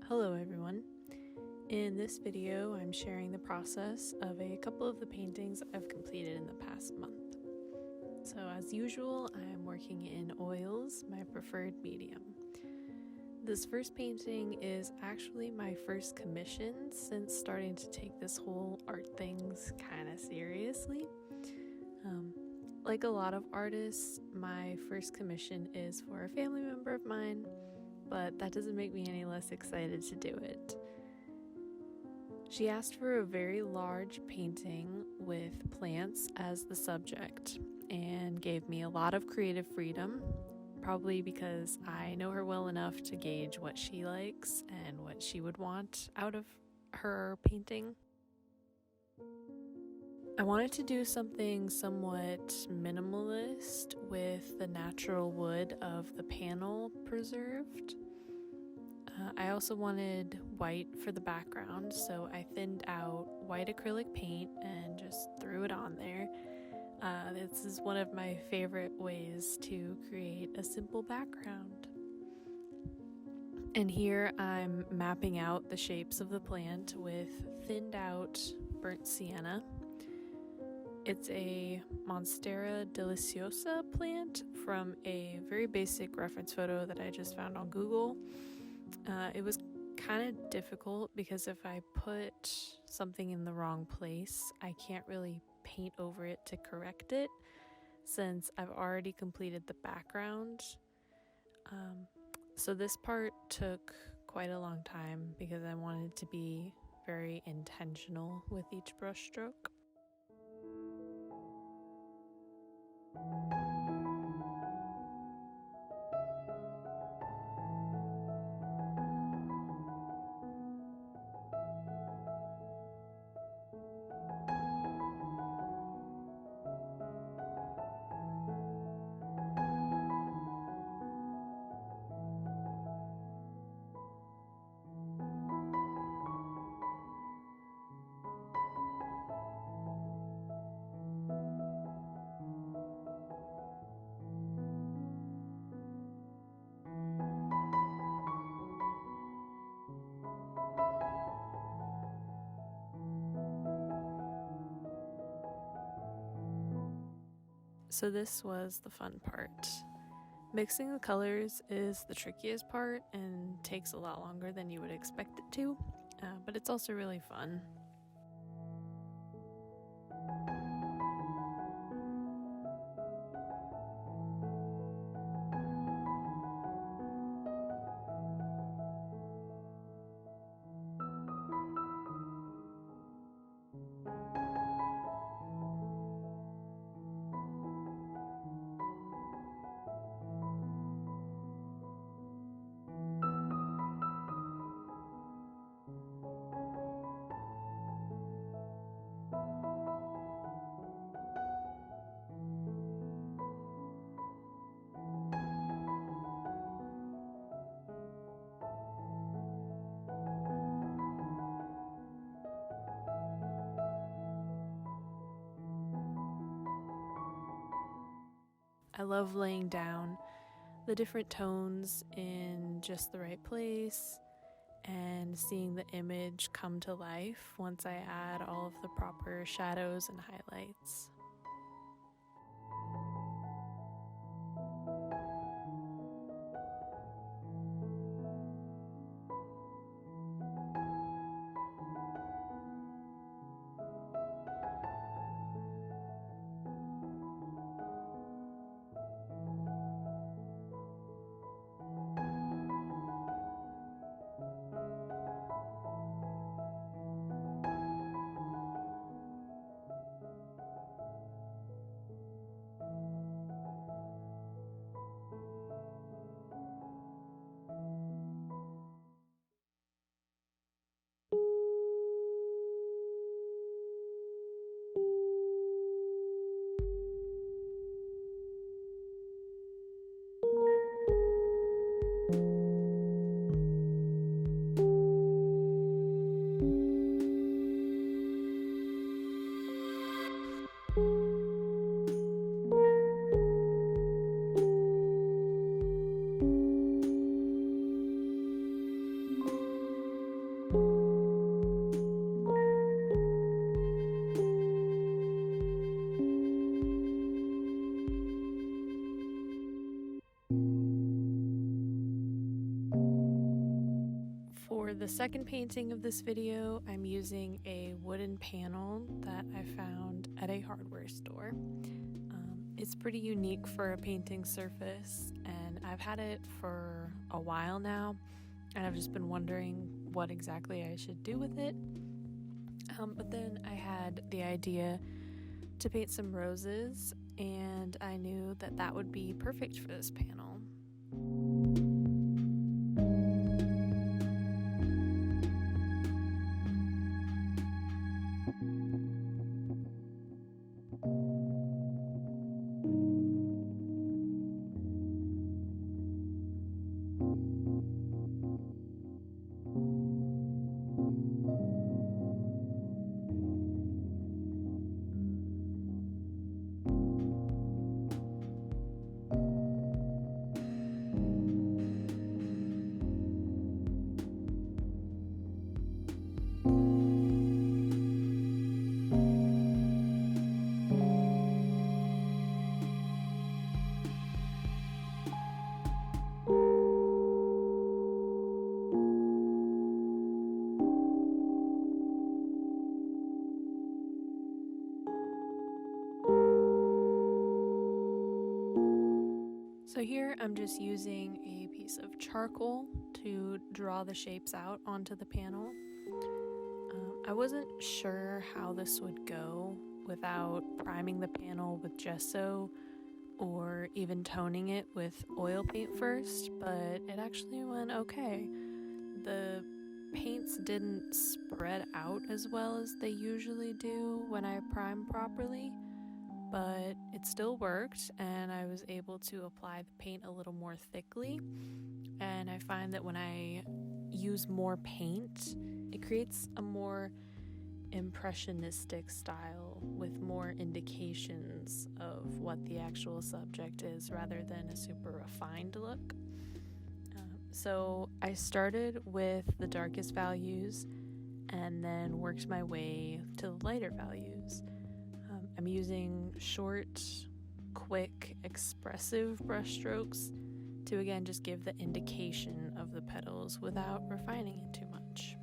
Hello everyone. In this video, I'm sharing the process of a couple of the paintings I've completed in the past month. So as usual, I'm working in oils, my preferred medium. This first painting is actually my first commission since starting to take this whole art things kind of seriously. Like a lot of artists, my first commission is for a family member of mine, but that doesn't make me any less excited to do it. She asked for a very large painting with plants as the subject and gave me a lot of creative freedom, probably because I know her well enough to gauge what she likes and what she would want out of her painting. I wanted to do something somewhat minimalist with the natural wood of the panel preserved. I also wanted white for the background, so I thinned out white acrylic paint and just threw it on there. This is one of my favorite ways to create a simple background. And here I'm mapping out the shapes of the plant with thinned out burnt sienna. It's a monstera deliciosa plant from a very basic reference photo that I just found on Google. It was kind of difficult because if I put something in the wrong place, I can't really paint over it to correct it since I've already completed the background. So this part took quite a long time because I wanted to be very intentional with each brush stroke. So this was the fun part. Mixing the colors is the trickiest part and takes a lot longer than you would expect it to, but it's also really fun. I love laying down the different tones in just the right place and seeing the image come to life once I add all of the proper shadows and highlights. the second painting of this video, I'm using a wooden panel that I found at a hardware store. It's pretty unique for a painting surface, and I've had it for a while now, and I've just been wondering what exactly I should do with it. But then I had the idea to paint some roses, and I knew that that would be perfect for this panel. So here I'm just using a piece of charcoal to draw the shapes out onto the panel. I wasn't sure how this would go without priming the panel with gesso or even toning it with oil paint first, but it actually went okay. The paints didn't spread out as well as they usually do when I prime properly, but it still worked, and I was able to apply the paint a little more thickly. And I find that when I use more paint, it creates a more impressionistic style with more indications of what the actual subject is rather than a super refined look. So I started with the darkest values and then worked my way to the lighter values. I'm using short, quick, expressive brush strokes to again just give the indication of the petals without refining it too much.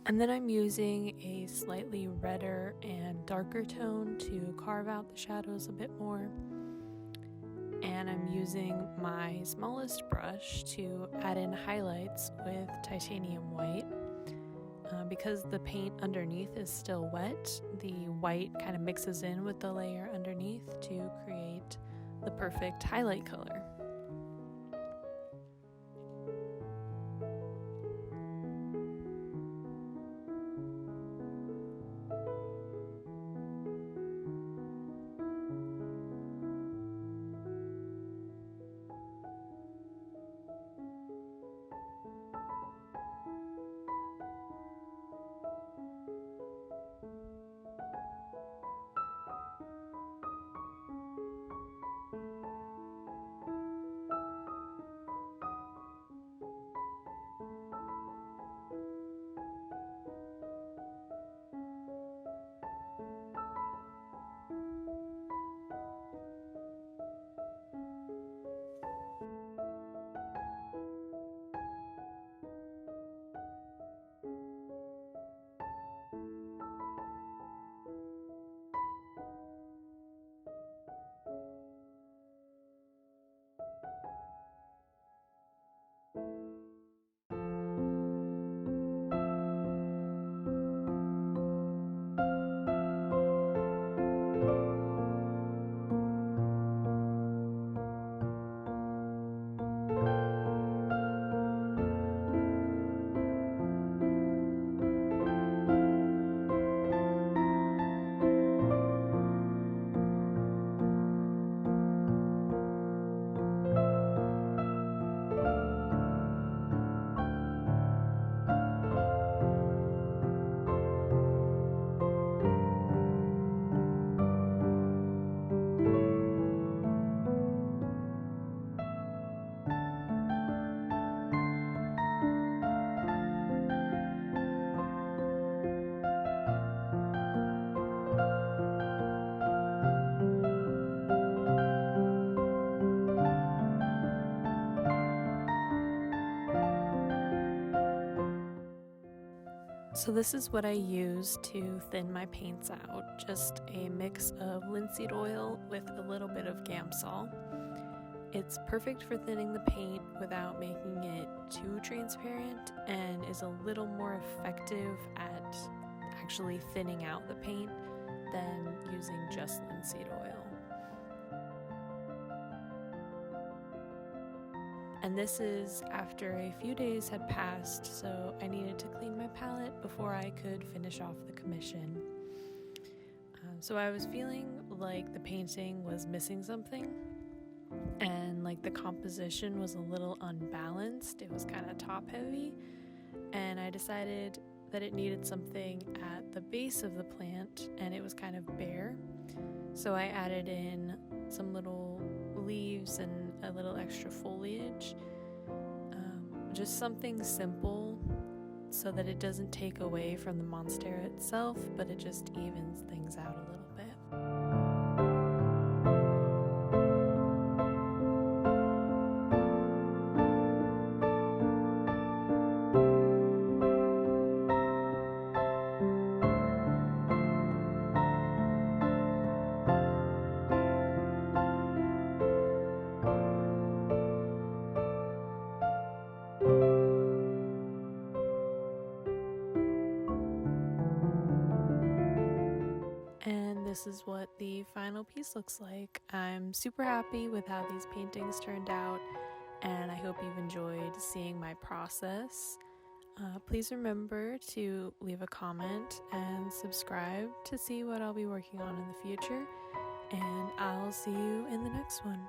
And then I'm using a slightly redder and darker tone to carve out the shadows a bit more. And I'm using my smallest brush to add in highlights with titanium white. Because the paint underneath is still wet, the white kind of mixes in with the layer underneath to create the perfect highlight color. So this is what I use to thin my paints out, just a mix of linseed oil with a little bit of Gamsol. It's perfect for thinning the paint without making it too transparent and is a little more effective at actually thinning out the paint than using just linseed oil. And this is after a few days had passed, so I needed to clean my palette before I could finish off the commission. So I was feeling like the painting was missing something, and like the composition was a little unbalanced. It was kind of top heavy, and I decided that it needed something at the base of the plant, and it was kind of bare. So I added in some little leaves and a little extra foliage, just something simple so that it doesn't take away from the monstera itself, but it just evens things out a little bit. And this is what the final piece looks like. I'm super happy with how these paintings turned out, and I hope you've enjoyed seeing my process. Please remember to leave a comment and subscribe to see what I'll be working on in the future, and I'll see you in the next one.